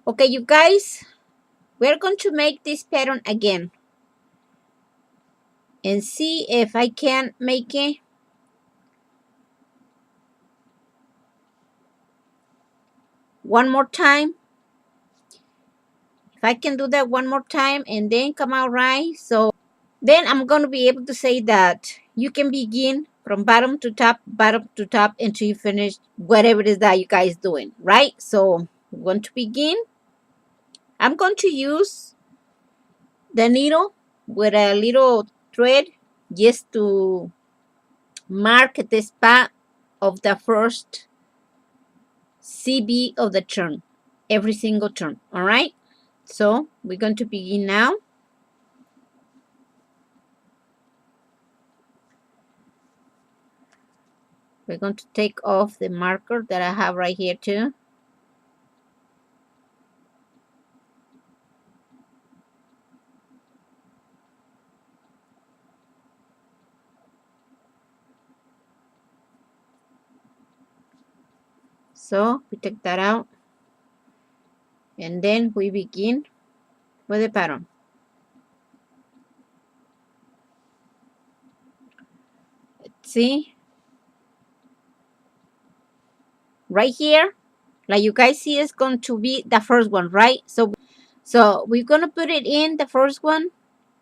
Okay, you guys, we're going to make this pattern again and see if I can make it one more time. If I can do that one more time and then come out right, so then I'm going to be able to say that you can begin from bottom to top until you finish whatever it is that you guys doing, right? So we're going to begin. I'm going to use the needle with a little thread just to mark the spot of the first CB of the turn, every single turn. All right, so we're going to begin now. We're going to take off the marker that I have right here too. So we take that out and then we begin with the pattern. Let's see. Right here, like you guys see, is going to be the first one, right? So we're going to put it in the first one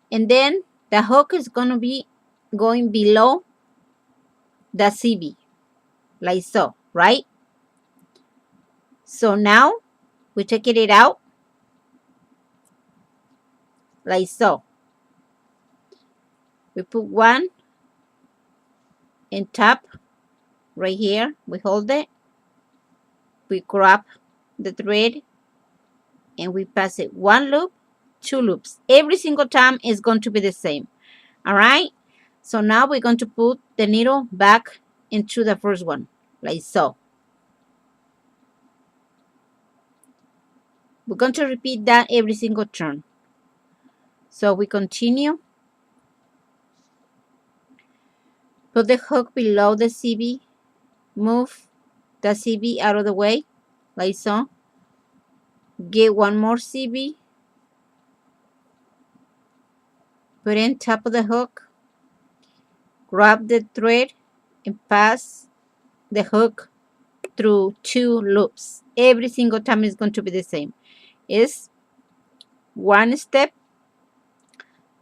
and then the hook is going to be going below the CB, like so, right? So now we're taking it out like so. We put one in top right here. We hold it. We grab the thread and we pass it one loop, two loops. Every single time is going to be the same. All right. So now we're going to put the needle back into the first one, like so. We're going to repeat that every single turn. So we continue. Put the hook below the CB. Move the CB out of the way, like so. Get one more CB. Put in top of the hook. Grab the thread and pass the hook through two loops. Every single time is going to be the same. It's one step,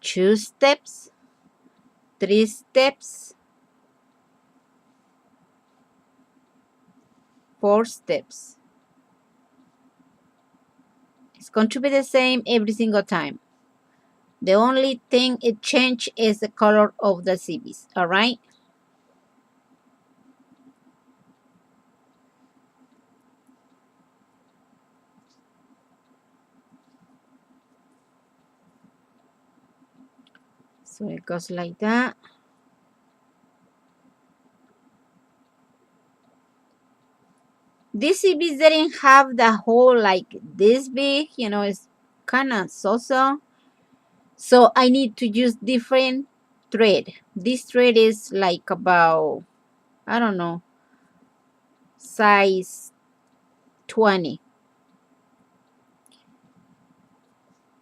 two steps, three steps, four steps. It's going to be the same every single time. The only thing it changed is the color of the CBs. All right. So it goes like that. These CBs didn't have the hole like this big, you know, it's kind of so-so. So I need to use different thread. This thread is like about, I don't know, size 20.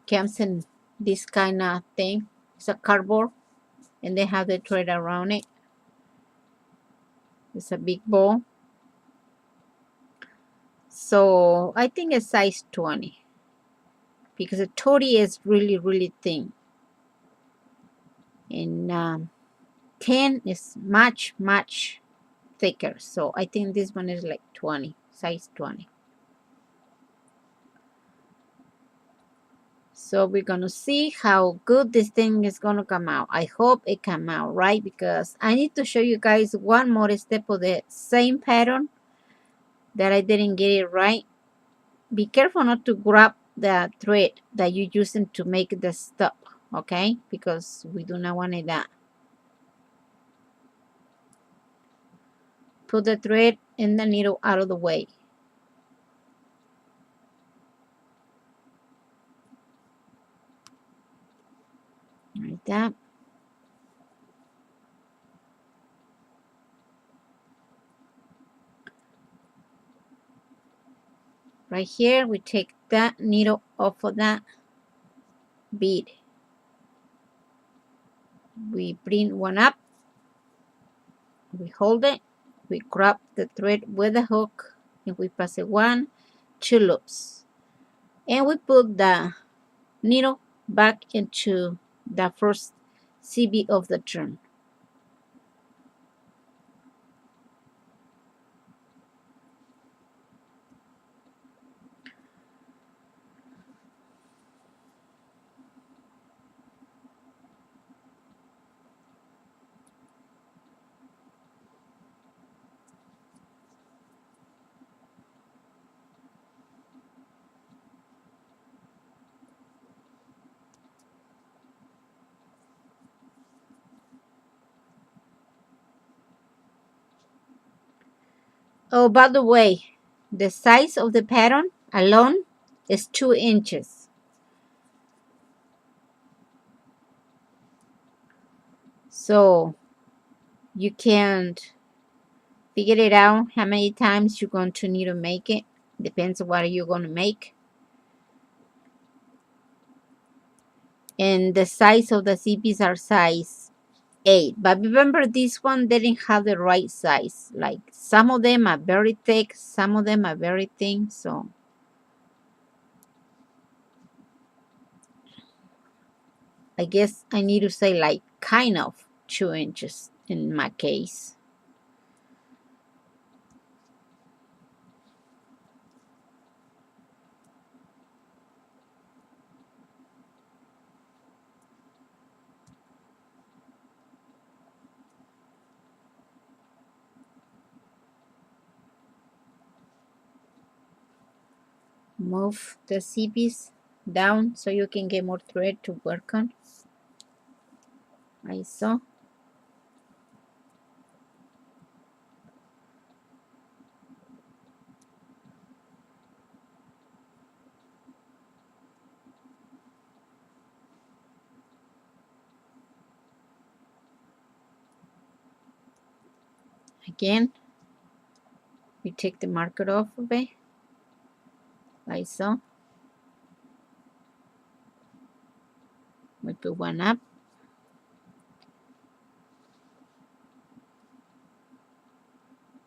Comes in this kind of thing. It's a cardboard and they have the thread around it. It's a big ball. So I think it's size 20 because the 30 is really, really thin. And 10 is much, much thicker. So I think this one is like 20, size 20. So we're gonna see how good this thing is gonna come out. I hope it come out right because I need to show you guys one more step of the same pattern that I didn't get it right. Be careful not to grab the thread that you're using to make the stop, okay? Because we do not want it that. Put the thread and the needle out of the way. Like that. right here. We take that needle off of that bead. We bring one up, we hold it, we grab the thread with the hook, and we pass it 1, 2 loops. And we put the needle back into the first CB of the turn. Oh, by the way, the size of the pattern alone is 2 inches. So you can figure it out how many times you're going to need to make it. Depends on what you're going to make. And the size of the CPs are size 8. But remember, this one didn't have the right size. Like some of them are very thick, some of them are very thin. So I guess I need to say like kind of 2 inches in my case. Move the CPs down so you can get more thread to work on. Like so. Again, we take the marker off of it, like so. We put one up.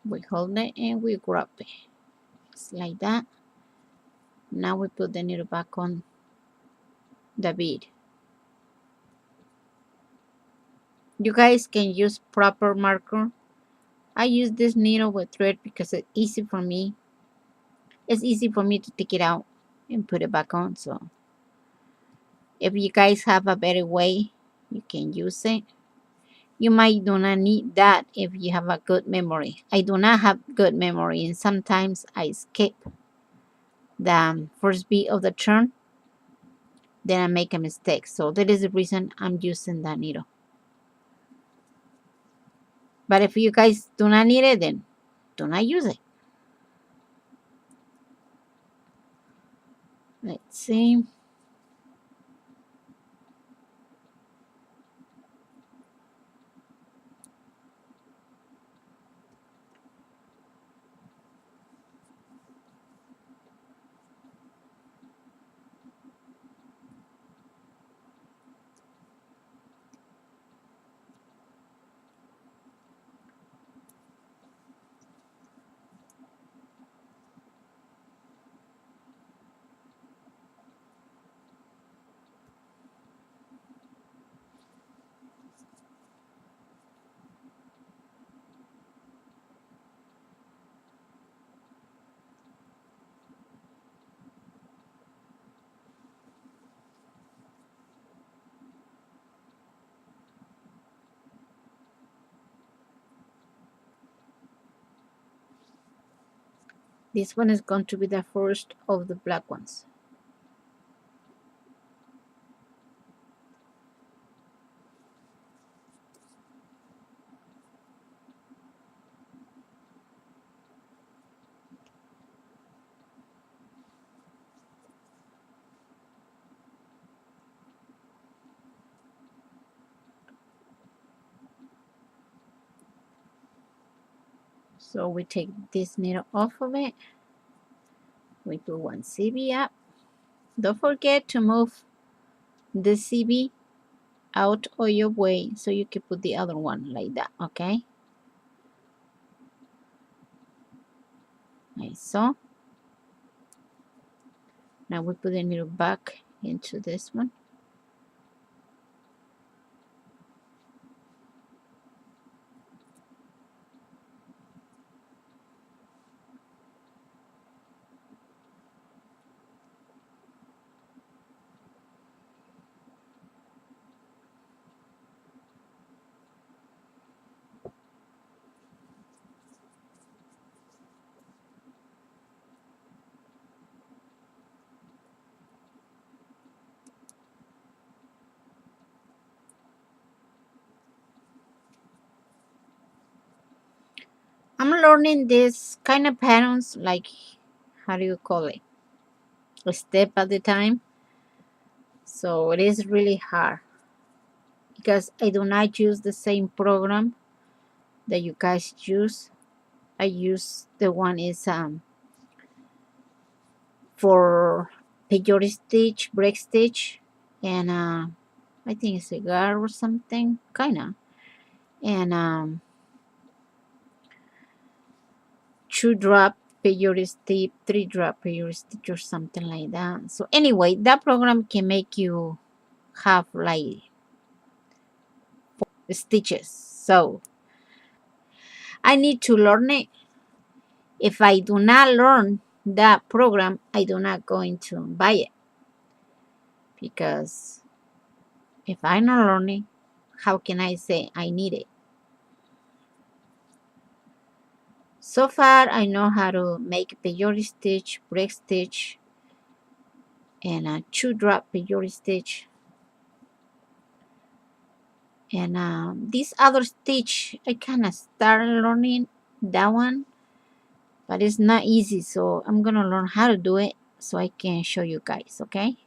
We hold it and we grab it. Just like that. Now we put the needle back on the bead. You guys can use proper marker. I use this needle with thread because it's easy for me. It's easy for me to take it out and put it back on. So if you guys have a better way, you can use it. You might do not need that if you have a good memory. I do not have good memory, and sometimes I skip the first beat of the turn, then I make a mistake. So that is the reason I'm using that needle. But if you guys do not need it, then do not use it. Let's see. This one is going to be the first of the black ones. So we take this needle off of it. We put one CB up. Don't forget to move the CB out of your way so you can put the other one like that, okay? Like so. Now we put the needle back into this one. I'm learning this kind of patterns, like, how do you call it? A step at a time. So it is really hard because I do not use the same program that you guys use. I use the one is for peyote stitch, break stitch, and I think it's cigar or something, kinda, and 2-drop peyote stitch, 3-drop peyote stitch, or something like that. So anyway, that program can make you have like stitches. So I need to learn it. If I do not learn that program, I do not going to buy it, because if I'm not learning, how can I say I need it? So far, I know how to make peyote stitch, break stitch, and a 2-drop peyote stitch. And this other stitch, I kind of started learning that one, but it's not easy. So I'm gonna learn how to do it so I can show you guys. Okay.